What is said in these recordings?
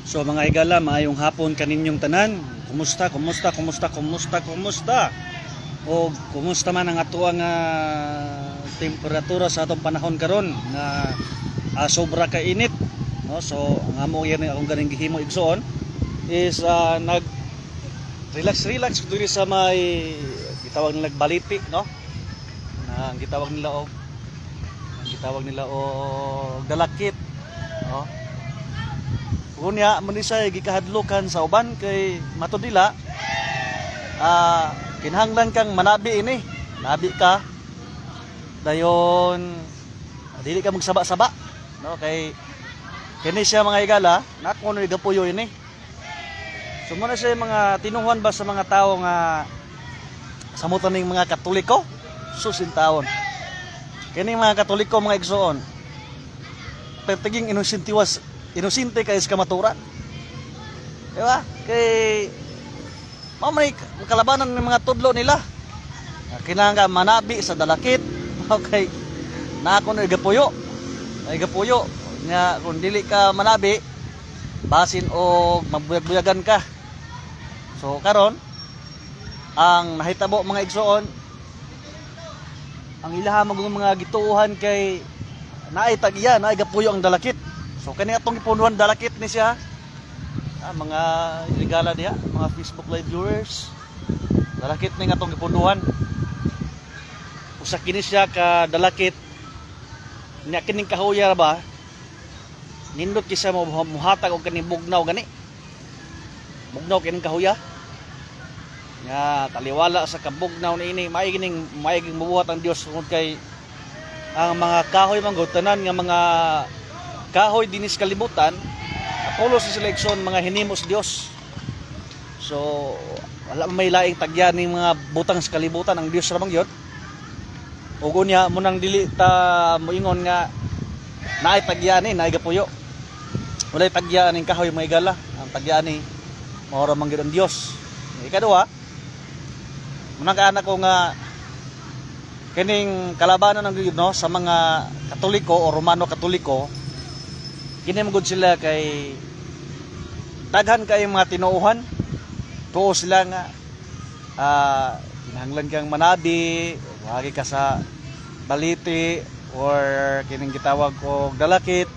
So mga higala, maayong hapon kaninyong tanan. Kumusta? O kumusta man ang ato ang temperatura sa atong panahon karon na sobra ka init, no? So ang amo yan akong ganing gihimo igsoon is nag relax diri sa may gitawag nila baliti, no? Na ang gitawag nila og dalakit, no? Unya man ni say gikahadlokan sa uban kay matud nila kinahanglan kang manabi ini. Nabi ka dayon dili ka magsaba-saba, no? Kay kini siya mga higala nako no igapuyo ini. So muna siya mga tinuhan ba sa mga tao nga samutan ning mga Katoliko susin taon. Kini mga Katoliko mga igsoon pertiging inosente kay sa kamaturan. Diba? Kay mamay kalabanan ng mga tudlo nila. Kinahanglan manabi sa dalakit. Okay. Na ako na igapuyo. Nga kung dili ka manabi, basin o magbuyag-buyagan ka. So karon ang nahitabo mga igsoon ang ilaha mga gituuhan kay naay tag-iya, naay gapuyo ang dalakit. So kani atong ipunuhan dalakit ni siya. Mga iligala diha, mga Facebook live viewers. Dalakit ni atong ipunuhan. Usa kini siya ka dalakit. Nya kining kahuya ba? Nindot kisa mo muhatag og kaning bugnaw gani. Bugnaw kining kahuya. Nya taliwala sa kabugnaw niini maiging mabuhat ang Dios tungod kay ang mga kahoy manggutanan nga mga kahoy dinis kalibutan Apollo sa seleksyon mga hinimos Dios. So wala may laing tagyan ning mga butang sa kalibutan ang Dios ramang yun. Ug unya munang dili ta moingon nga naay tagyan ni naay gapuyo. Walay tagyan ning kahoy mga higala. Ang tagyan ni mao ramang gyud ang Dios. Ikaduha, munang kaanak ko nga kining kalabanan ng Dios, no, sa mga Katoliko o Romano Katoliko. Kini magud sila kay daghan kay mga tinuuhan. Tuo sila nga kinahanglan kang manabi, wagi ka sa baliti or kining gitawag og dalakit.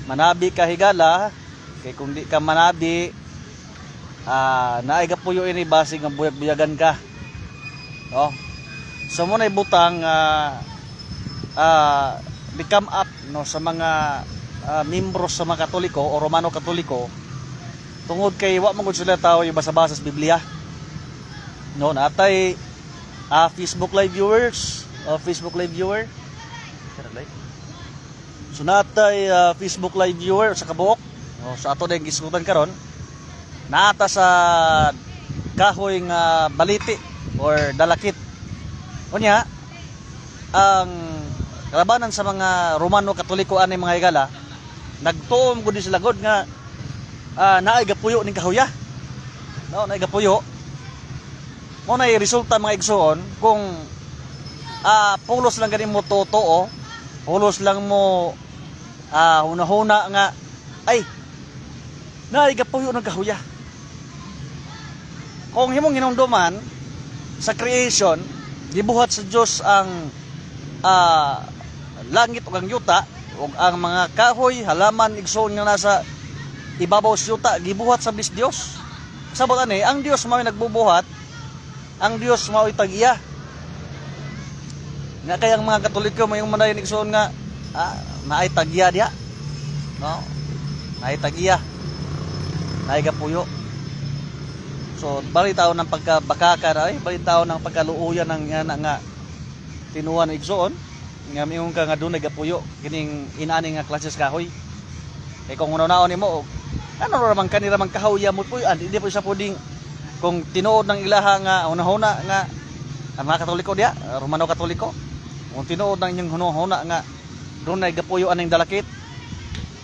Manabi ka higala kay kung di ka manabi naay gapuyo ini basig nga buyag-buyagan ka. No? So mo na ibutang become up, no, sa mga membro sa mga Katoliko o Romano Katoliko tungod kay wa man gud sila tao yung basa-basa sa Biblia, no? Natay Facebook live viewers so natay Facebook live viewer sa kabuok, no, sa ato dayong gisgutan karon naata sa kahoy nga baliti or dalakit. Unya ang kalabanan sa mga Romano Katoliko ani mga higala nagtuom gud sila god nga naay gapuyo ning kahuya, no, naay gapuyo mo na resulta mga igsoon kung pulos lang ganin mo totoo, pulos lang mo hunahuna nga ay naay gapuyo ng kahuya. Kung himong hinumduman sa creation gibuhat sa Dios ang langit ug ang yuta ug ang mga kahoy halaman igsoon nga nasa ibabaw sa yuta gibuhat sa Dios. Sabot ani ang Dios mao nagbubuhat, ang Dios mao tag-iya. Nga kay ang mga Katoliko mayong manayon igsoon nga naay tag-iya diha, no? Naay tag-iya, naay gapuyo. So balitaw ng pagkabakaka ay balitaw ng pagkaluuyan ng nga tinuan igsoon nga mingong ka nga dunay gapuyo kining inani nga klases kahoy. Kay kung unaw-unaw nimo ano ramang kanira man kahoy mo puy-an, hindi po sa puding kung tinuod ng ilaha nga hunahuna nga ang mga Katoliko diha, Romano Katoliko. Kung tinuod ng inyong hunahuna nga dunay gapuyo aning dalakit.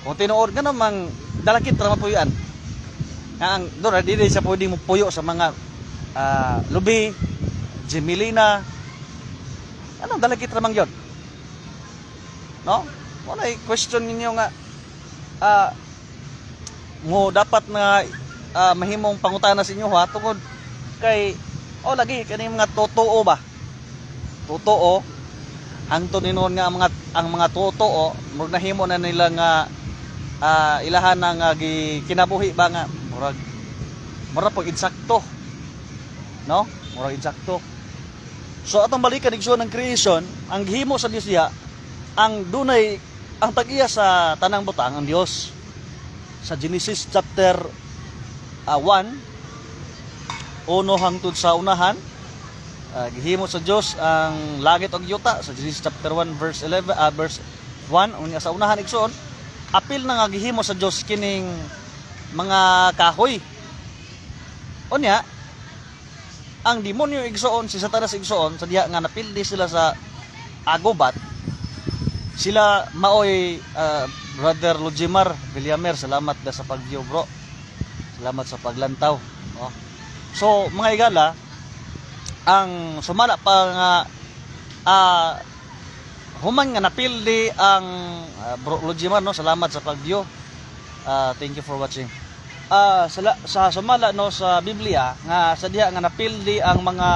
Kung tinuod nga namang dalakit ra mapuy-an. Ang doon dili sa pwedeng puyo sa mga lubi, Gemelina. Anong dalakit ramang yun? No? Ano question ninyo nga mo dapat na mahimong pangutana sa inyo ha tungod kay lagi kani mga totoo ba, totoo hangtod ninon nga ang mga totoo murag nahimo na nila nga ilahan na nga kinabuhi ba nga murag po insakto, no, murag insakto. So atong balikan igsoon ng creation, ang gihimo sa Dios diha ang dunay ang tag-iya sa tanang butang ang Dios. Sa Genesis chapter 1 uno hangtod sa unahan, gihimo sa Dios ang langit ug yuta. Sa Genesis chapter 1 verse 11 verse 1 unya sa unahan igsoon, apil na nga gihimo sa Dios kining mga kahoy. Unya ang demonyo igsoon, si Satanas igsoon, sa diha nga napildi sila sa agobat, sila maoy Brother Lujimar Villamer, salamat da sa pag-view bro, salamat sa paglantaw, no? So mga igala, ang sumala pa nga human nga napildi ang bro Lujimar, no, salamat sa pag-view, thank you for watching. Sa sumala no sa Biblia nga sa diha nga napildi ang mga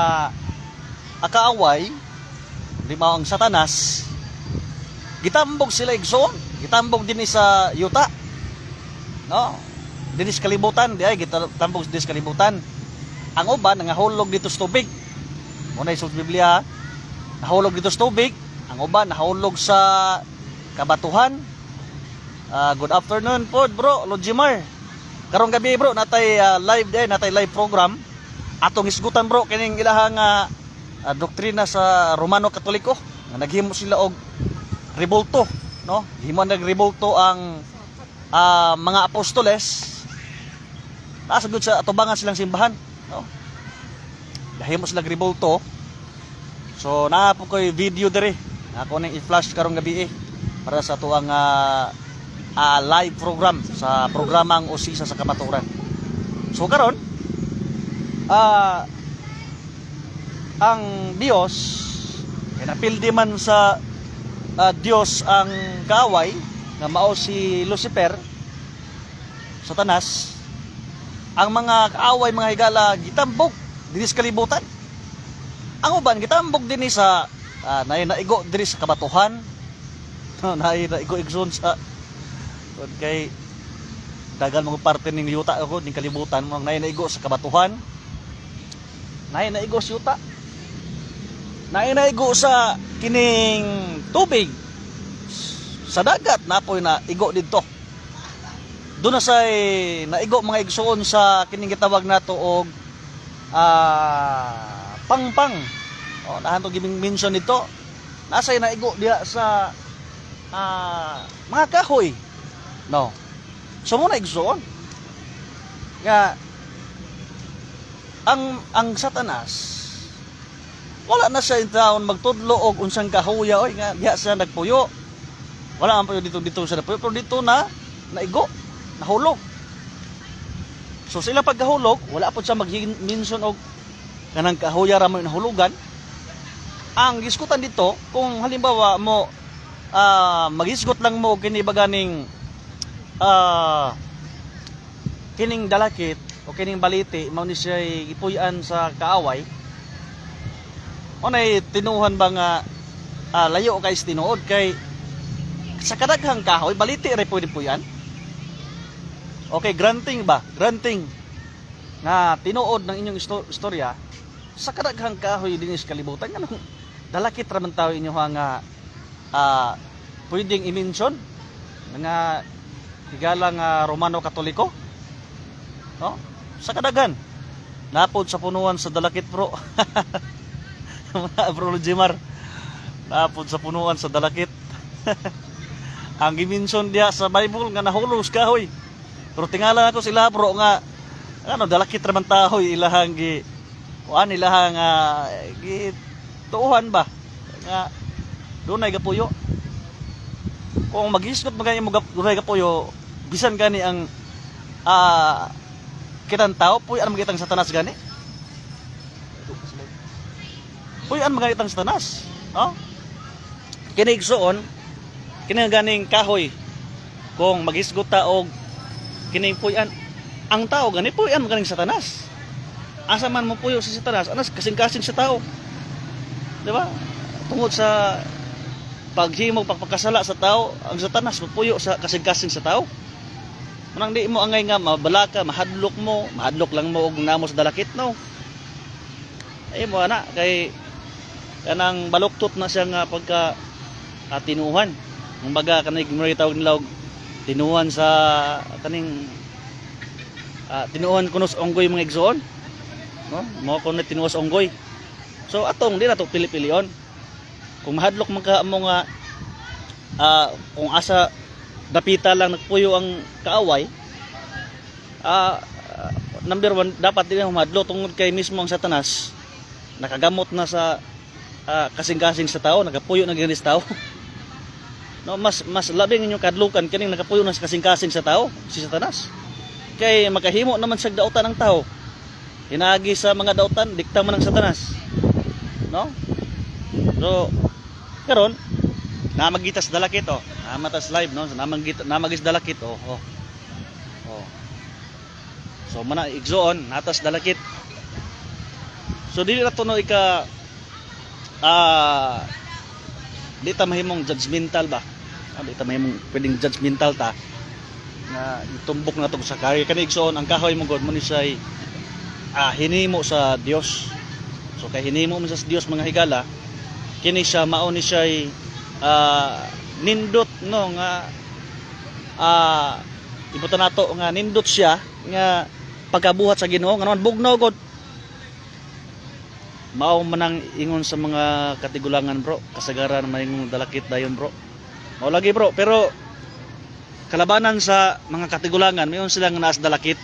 kaaway, di ba ang Satanas, gitambog sila igsoon, gitambog din sa yuta, no, dinis kalibutan, di ay gitambog dinis kalibutan. Ang uban nangahulog dito sa tubig, muna sa Biblia, nahulog dito sa tubig. Ang uban nahulog sa kabatuhan. Good afternoon po bro Lujimar. Karong gabi bro natay live program atong isgutan bro kining ilahang doktrina sa Romano Katoliko nga naghimo sila og rebolto, no, himo nagrebolto ang mga apostoles, nasagod sa atubangan silang simbahan, no, nahimo sila rebolto. So naa po koy video diri ako ning i-flash karong gabi para sa tuang live program sa programang Usisa sa Kamaturan. So karon ang Dios napildi man sa Dios ang kaaway nga mao si Lucifer, Satanas. Ang mga kaaway mga higala gitambog dinhi sa kalibutan. Ang uban gitambog dinhi sa naigo diri sa kabatuhan, naigo igsoon sa kay dagan mga parte ning yuta ako ning kalibutan mo naigo sa kabatuhan, naigo sa yuta, naigo sa kining tubig sa dagat, napoy na igo didto. Doon na say naigo mga igsoon sa kining gitawag nato og pangpang. Nahan to giving mention nito. Nasay naigo diha sa mga kahoy. No. So muna igsoon nga ang Satanas wala na siya taon magtudlo og unsang kahoya oy nga diha siya nagpuyo. Wala man puyo dito siya nagpuyo, pero dito na naigo, nahulog. So sila pagkahulog, wala po siya mag-mention og kanang kahoya ra mo nahulugan. Ang gisgutan dito, kung halimbawa mo magisgot lang mo kini baganing kining dalakit o kining baliti mao ni siya ipuy-an sa kaaway, unay tinuhan ba nga layo kay tinuod kay sa kadaghang kahoy baliti ra pwede puy-an. Okay, granting na tinuod ng inyong istorya sa kadaghang kahoy dinis kalibutan nga dalakit ra man tawo inyo nga pwedeng i-mention nga higalang Romano Katoliko, no, sa kadaghan napod sa punuan sa dalakit bro. Bro Lujimar, napod sa punuan sa dalakit. Ang i-mention diha sa Bible nga nahulog sa kahoy, pero tingala ako sila bro nga dalakit ra man tahoy ilahang ilahang gituuhan ba nga dunay gapuyo. Kung mag-isgot magay mo dunay gapuyo, bisan gani ang kitang tao puy-an magitang Satanas gani. Puy-an magitang Satanas, no? Kini igsoon kini ganing kahoy, kung mag-isgot ta og kini puyan ang tao gani puyan ganing Satanas. Asa man mo puyo si Satanas, anas kasing-kasing sa tao. Di ba? Tungod sa paghimog pagpakasala sa tao, ang Satanas mapuyo sa kasing-kasing sa tao. Manang di mo angay nga mabalaka, mahadlok lang mo og namo sa dalakit no. Ay mo ana kay kanang baluktot na siya nga pagka tinuhan. Kumbaga kanig mo tawag nila og tinuhan sa kaning tinuhan kuno sa onggoy mga igsoon. No? Mo kuno tinuwas onggoy. So atong di na to pili-pilion. Kung mahadlok man ka mo nga kung asa dapita lang nagpuyo ang kaaway, number one, dapat din humadlo tungod kay mismo ang Satanas nakagamot na sa kasing-kasing sa tao, nakapuyo na ginis tao. No, mas labing inyong kadlukan kining nakapuyo na sa kasing-kasing sa tao, si Satanas. Kay makahimo naman sa dautan ng tao. Hinagi sa mga dautan, dikta man ng Satanas. No? So, karon namagitas dalakit oh. Namatas live no, namagis dalakit oh. So mana igsoon natas dalakit. So dili ra to no ika di ta mahimong judgmental ba? Di ta mahimong pwedeng judgmental ta na itumbok na to sa kay kani igsoon ang kahoy mo God mo ni say hinimo sa Dios. So kay hinimo mo sa Dios mga higala, kini siya mao ni siya nindot no nga ibutan nato nga nindot siya nga pagkabuhat sa Ginoo nga naman bugnaw gud. Mao man ang ingon sa mga katigulangan bro, kasagaran man ingon dalakit dayon bro. Mao lagi bro, pero kalabanan sa mga katigulangan mayon sila nga naas dalakit.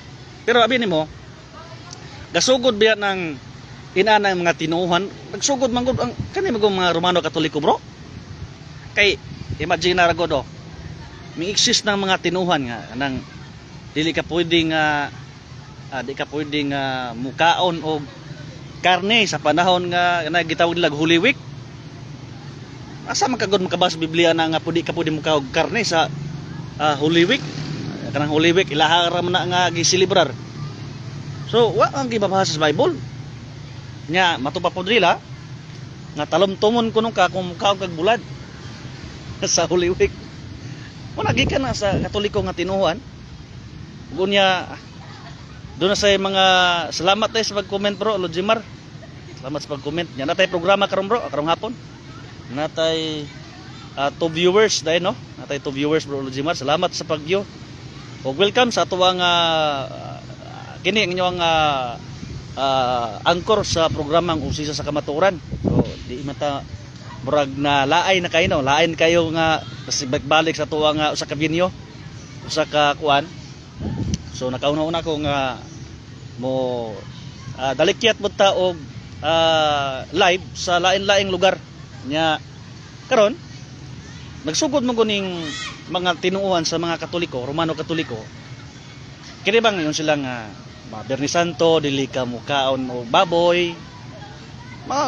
Pero abi nimo gasugod biya ng inanang mga tinuhan, nagsugod man gud ang kani mga Romano Katoliko bro. Kay imagine na ragod oh, may exist ng mga tinuhan nga nang dili ka pwedeng di ka pwedeng mukaon og karne sa panahon nga gitawag nila Holy Week. Asa man kagud makabasa Biblia na nga pwede ka pwedeng mukaon og karne sa Holy Week. Kanang Holy Week ilahara man na nga giselebrar. So wa ang gibabasa sa Bible. Nya matupa pod nila nga talomtumon kuno ka kung mukaon kag bulad sa Holy Week. Wala gikan na sa Katoliko nga tinuhan. Unya doon na sa mga salamat tayo sa pag-comment bro, Lojimar. Salamat sa pag-comment. Nya natay programa karon bro, karong hapon. Natay 2 viewers dahil no. Natay 2 viewers bro, Lojimar. Salamat sa pag-view. O welcome sa tuwang kini ang inyong angkor sa programang Usisa sa Kamatuoran. So di mata murag na laay na kayo no, lain kayo nga kasi balik sa tuwa nga usa ka binyo, usa ka kuan. So nakauna-una ko nga mo dalikyat mo ta og live sa lain-laing lugar nya karon nagsugod mo kuning mga tinuuhan sa mga Katoliko, Romano Katoliko. Kini bang yon sila nga Bernie Santo dili ka mukaon o baboy.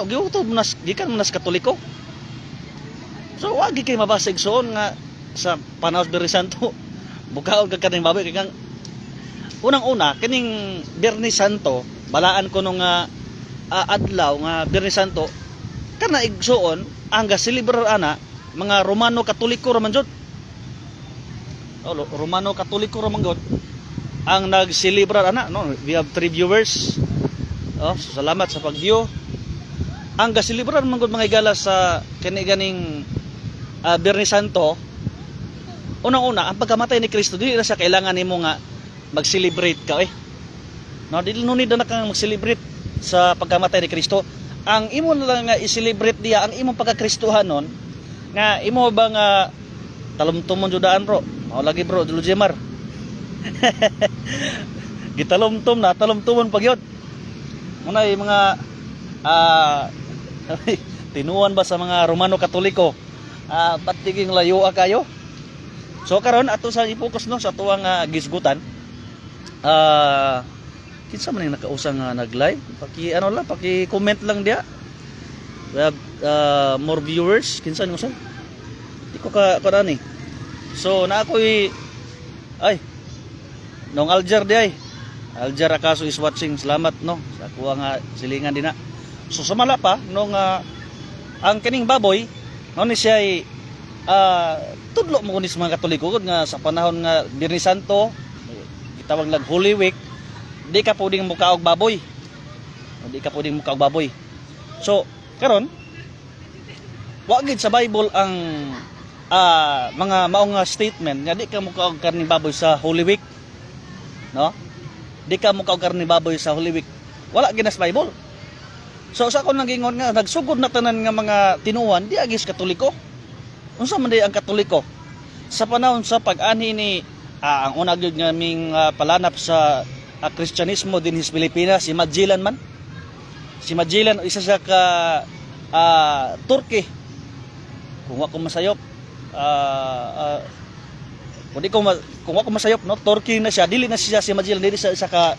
Giutob nas gikan mo nas Katoliko. So wagi kay mabasig soon nga sa panahon Bernie Santo bukaon ka kaning baboy kay kang unang-una kining Bernie Santo balaan ko nung adlaw nga Bernie Santo kana igsuon ang gaselebrar ana mga Romano Katoliko ra man jud. Romano Katoliko ra man jud ang nagselebrar ana no. We have 3 viewers. Salamat sa pag-view. Ang gaselebrar man jud mga higala sa kani ganing Bernie Santo, unang-una ang pagkamatay ni Kristo dili na sa kailangan nimo nga mag-celebrate ka no, dili no need na kang mag-celebrate sa pagkamatay ni Kristo. Ang imo na lang nga i-celebrate diya ang imong pagkakristohanon nga imo ba nga talumtumon judaan bro. Mao lagi bro, Lojimar. Gitalumtom na talumtumon pagyod. Muna yung mga tinuan ba sa mga Romano Katoliko patiging layo kayo. So karon ato sa i-focus no sa tuwang gisgutan. Kinsa man yung nakausang nag-live, paki-comment lang dia. We have more viewers. Kinsa nimo sa? Di ko ka ni. So na ako'y nung Alger di ay. Alger Acaso is watching. Salamat no sa kuha nga silingan din na. So sumala pa nung ang kining baboy no ni siya ay tudlo mo kunis mga Katoliko nga sa panahon nga Biyernes Santo gitawag lag Holy Week di ka pwedeng mukaog baboy. Di ka pwedeng mukaog baboy. So karon wa gid sa Bible ang mga maong statement nga di ka mukaog karning baboy sa Holy Week. No? Di ka mukaog karning baboy sa Holy Week. Wala gid sa Bible. So sa akong nagingon nga nagsugod na tanan nga mga tinuan di agis Katoliko. Unsa man di ang Katoliko? Sa panahon sa pag-anhi ni ang una gyud nga ming palanap sa Kristyanismo din sa Pilipinas si Magellan man. Si Magellan isa siya ka Turkey. Kung wa ko masayop kung ako masayop no Turkey na siya dili na siya si Magellan dili sa isa ka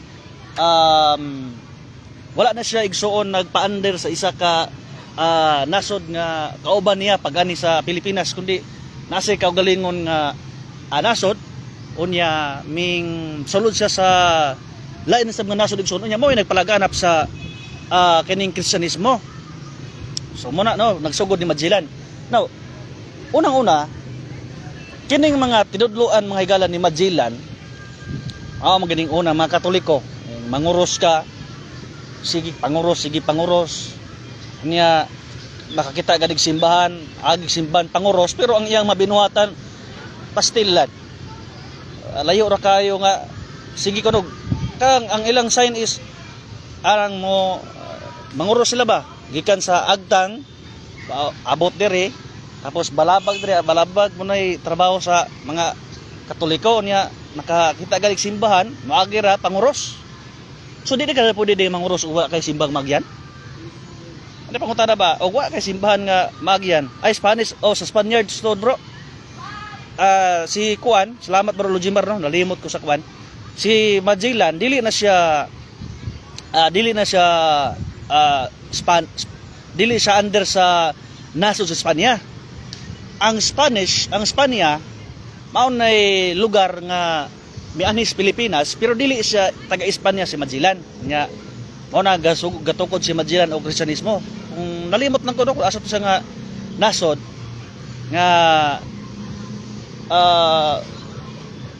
wala na siya igsuon nagpa-under sa isa ka nasod nga kauban niya pagani sa Pilipinas kundi nasa kaugalingon nga nasod unya ming sulod siya sa lain sa mga nasod igsuon unya mo ay nagpalaganap sa kining Kristyanismo. So muna no nagsugod ni Magellan. Now unang-una kining mga tinudloan mga higalan ni Magellan maganing una mga Katoliko manguros ka sige panguros niya makakita gadig simbahan agig simbahan panguros pero ang iyang mabinuhatan pastilan layo ra kayo nga sige kunog kang ang ilang sign is arang mo manguros sila ba gikan sa agtang abot diri tapos balabag mo na'y trabaho sa mga Katoliko niya nakakita galing simbahan maagira panguros. So di ka pwede din manguros uwa kay simbang magyan. Ano pangutana ba? O wa kay simbahan nga magyan. Ay Spanish sa Spaniards to bro. Si Kuan, salamat bro Lujimar no, nalimot ko sa Kuan. Si Magellan dili na siya dili siya under sa nasod sa Espanya. Ang Spanya mao nay lugar nga mianis Pilipinas pero dili siya taga Espanya si Magellan nya mao na gatukod si Magellan og Kristyanismo. Kung nalimot nang kuno asa to siya nga nasod nga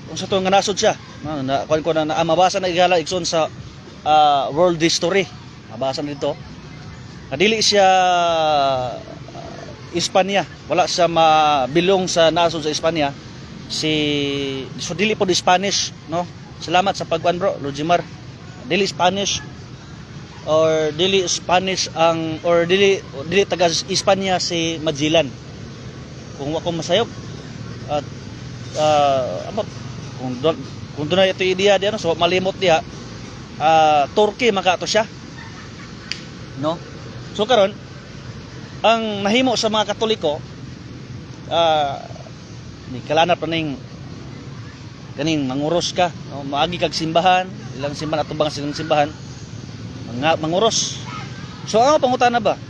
unsa to nga nasod siya na kuan ko na mabasa na igala igsoon sa world history mabasa na dito dili siya Espanya, wala siya mabilong sa nasod sa Espanya. So dili po di Spanish, no? Salamat sa pagkuan bro, Lujimar. Dili Spanish or dili Spanish ang or dili taga Espanya si Magellan. Kung wa ko masayop at kung doon na ito idea di ano, so malimot diha Turkey makato siya. No? So karon ang nahimo sa mga Katoliko ni kalanap ning kaning manguros ka no? Maagi kag simbahan ilang simbahan atubang silang simbahan manguros. So ano pangutana ba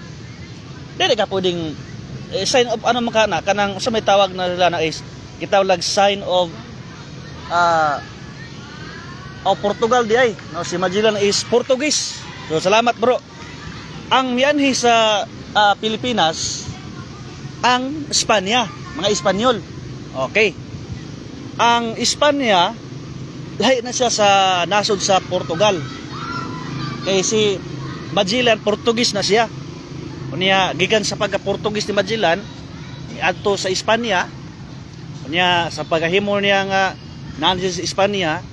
dili ka pwedeng sign of ano makana kanang sa may tawag na nila na is gitawag sign of Portugal di ay no? Si Magellan is Portuguese. So salamat bro. Ang mianhi sa Pilipinas ang Espanya, mga Espanyol. Okay. Ang Espanya lahi na siya sa nasod sa Portugal. Kay si Magellan Portuguese na siya. Unya gikan sa pagka-Portuguese ni Magellan adto sa Espanya. Unya sa paghahimo niya nga nandiyo sa Espanya,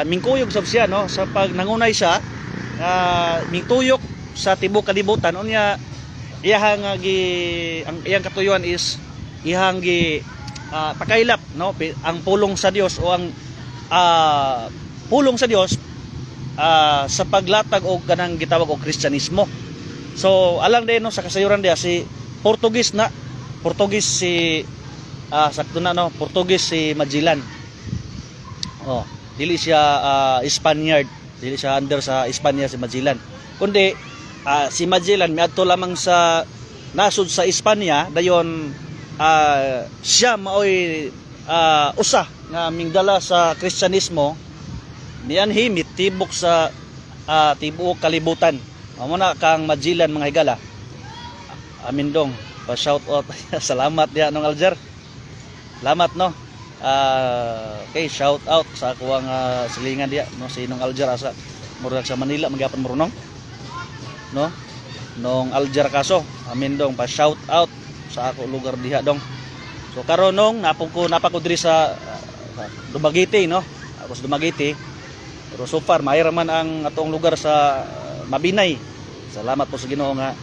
mingkuyog sab siya no sa pag nangunay siya, mingtuyok sa tibuok kalibutan unya iyang ang iyang katuyuan is iyang pakailap no ang pulong sa Dios o ang pulong sa Dios sa paglatag og kanang gitawag og Kristyanismo. So alang din no sa kasayuran dia si Portuguese si sakto na no Portuguese si Magellan. Dili siya Spaniard, dili siya under sa Espanya si Magellan. Kundi si Magellan miadto lamang sa nasod sa Espanya dayon siya maoy usa nga mingdala sa Kristyanismo nianhi mitibok sa tibuok kalibutan. Amo na kang Magellan mga higala. Amin dong, pa shout out. Salamat diha nung Alger. Salamat no. Okay, shout out sa kuwang silingan diha no si Nong Alger asa murag sa Manila magyapon marunong. No? Nong Alger kaso, amin dong pa shout out sa ako lugar diha dong. So karon nung napako diri sa Dumaguete no. Ako sa Dumaguete. Pero so far may raman ang atong lugar sa Mabinay. Salamat po sa Ginoo nga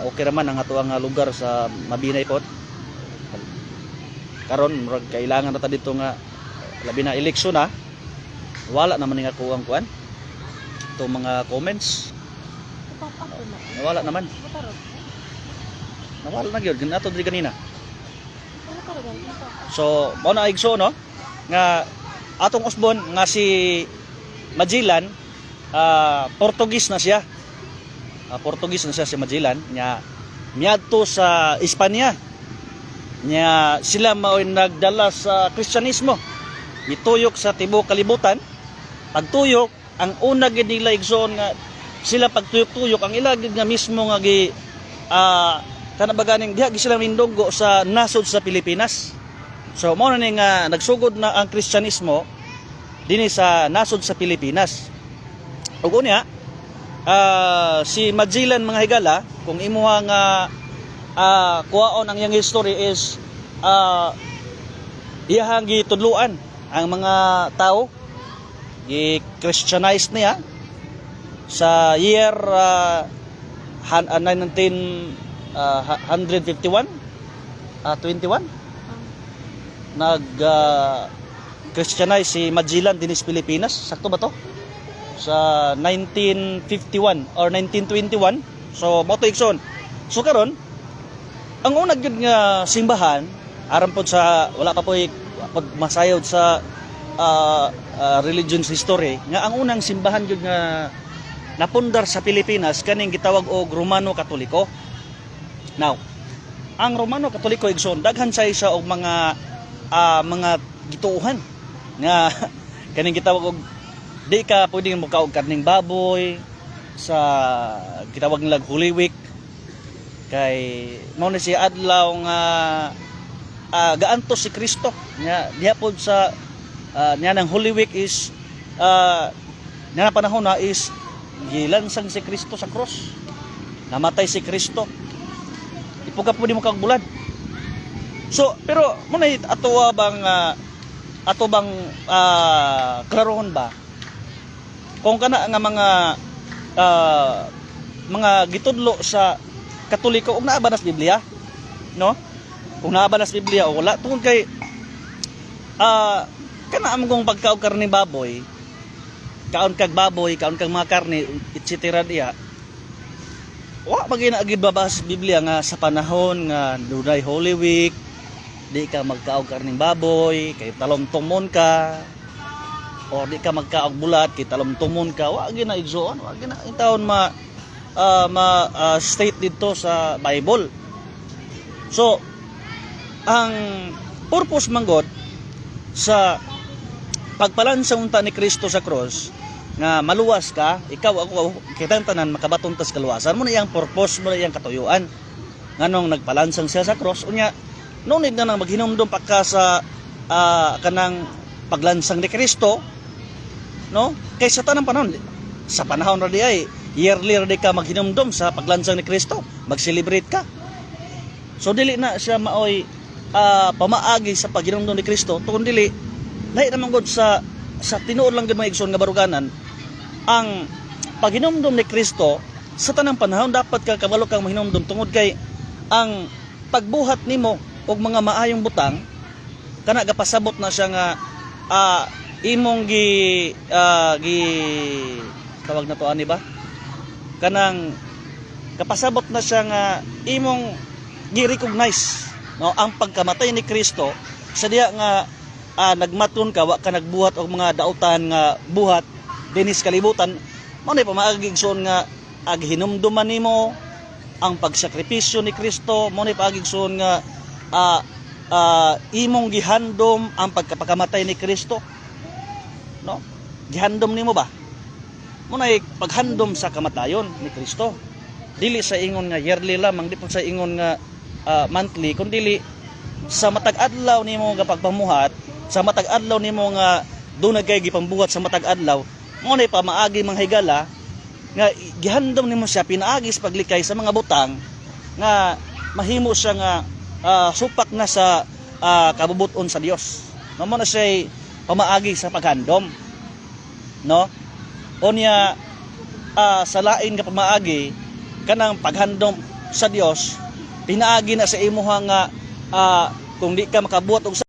okay raman ang ato ang lugar sa Mabinay po. Karon murag kailangan na ta dito nga labi na eleksyon na. Wala naman nga kuwang kuan. Itong mga comments. Nawala naman. Nawala na gyud ginato diri kanina. So, mao na igso no nga atong usbon nga si Magellan Portugis na siya. Portugis na siya si Magellan nya miadto sa Espanya. Nya sila mao'y nagdala sa Kristyanismo. Ituyok sa tibuok kalibutan. Pagtuyok ang una gid nila igsoon nga sila pagtuyok-tuyok ang ila gid nga mismo nga gi kana baganing diha sila mindunggo sa nasod sa Pilipinas. So mao na ni nga nagsugod na ang Kristyanismo dinhi sa nasod sa Pilipinas. Ug unya si Magellan mga higala kung imuha nga kuwaon ang iyang history is iyahang gitudluan ang mga tao gi-Christianize niya sa year 1951 21 nag Christianize si Magellan dinis Pilipinas. Sakto ba to? Sa 1951 or 1921. So mo to igsoon. So karon ang una gyud nga simbahan aram pod sa wala pa po masayod sa religion's history nga ang unang simbahan gyud nga napundar sa Pilipinas kaning gitawag og Romano Katoliko. Now, ang Romano Katoliko igsoon daghan sa isa og mga gituohan nga kaning gitawag og di ka pwedeng mukaog karning baboy sa gitawag nila Holy Week kay mao ni si adlaw nga gaantos si Kristo nya diha pod sa nya nang Holy Week is nya panahon na is gilansang si Kristo sa cross. Namatay si Kristo. Ipuga po di mo kang bulad. So, pero muna ato bang klarohon ba? Kung kana nga mga gitudlo sa Katoliko ug naa ba nas Biblia? No? Kung naa ba nas Biblia o wala tungod kay kana among pagkaog karne baboy, kaon kag baboy, kaon kag mga karne, etc. diya. Wa magina agid babas Biblia nga sa panahon nga dunay Holy Week, di ka magkaog karning baboy, kay talomtomon ka. O di ka magkaog bulat, kay talomtomon ka. Wa gina igsoon, wa gina intawon state dito sa Bible. So, ang purpose manggod sa pagpalansang unta ni Kristo sa cross nga maluwas ka, ikaw ako kitang tanan makabaton tas kaluwasan mo na iyang purpose mo na iyang katuyuan nganong nagpalansang siya sa cross unya no need na nang maghinumdom pa ka sa kanang paglansang ni Kristo no kay sa tanang panahon sa panahon ra di ay yearly ra di ka maghinumdom sa paglansang ni Kristo mag-celebrate ka so dili na siya maoy pamaagi sa paghinumdom ni Kristo tungod dili lahi naman gud sa tinuod lang gud mga igsoon nga baruganan ang paghinumdom ni Kristo sa tanang panahon dapat ka kabalo kang mahinumdom tungod kay ang pagbuhat nimo og mga maayong butang kana gapasabot na siya nga imong gi tawag na to ani ba kanang kapasabot na siya nga imong gi-recognize no ang pagkamatay ni Kristo sa diha nga nagmaton ka wa ka nagbuhat og mga dautan nga buhat dinis kalibutan mao ni pamaagigsoon nga aghinumduman nimo ang pagsakripisyo ni Kristo mao ni paagigsoon nga imong gihandom ang pagkamatay ni Kristo no gihandom nimo ba? Munay paghandom sa kamatayon ni Kristo. Dili sa ingon nga yearly lamang, di po sa ingon nga monthly, kundi sa matag adlaw nimo nga pagpamuhat, sa matag adlaw nimo nga dunay kay gipambuhat sa matag adlaw, mo na pamaagi manghigala nga gihandom nimo siya pinaagi sa paglikay sa mga butang nga mahimo siya nga supak na sa kabubuton sa Dios. Mao na siya pamaagi sa paghandom, no? Onya sa lain nga pamaagi kanang paghandom sa Dios, pinaagi na sa imuha nga kung di ka makabuhat og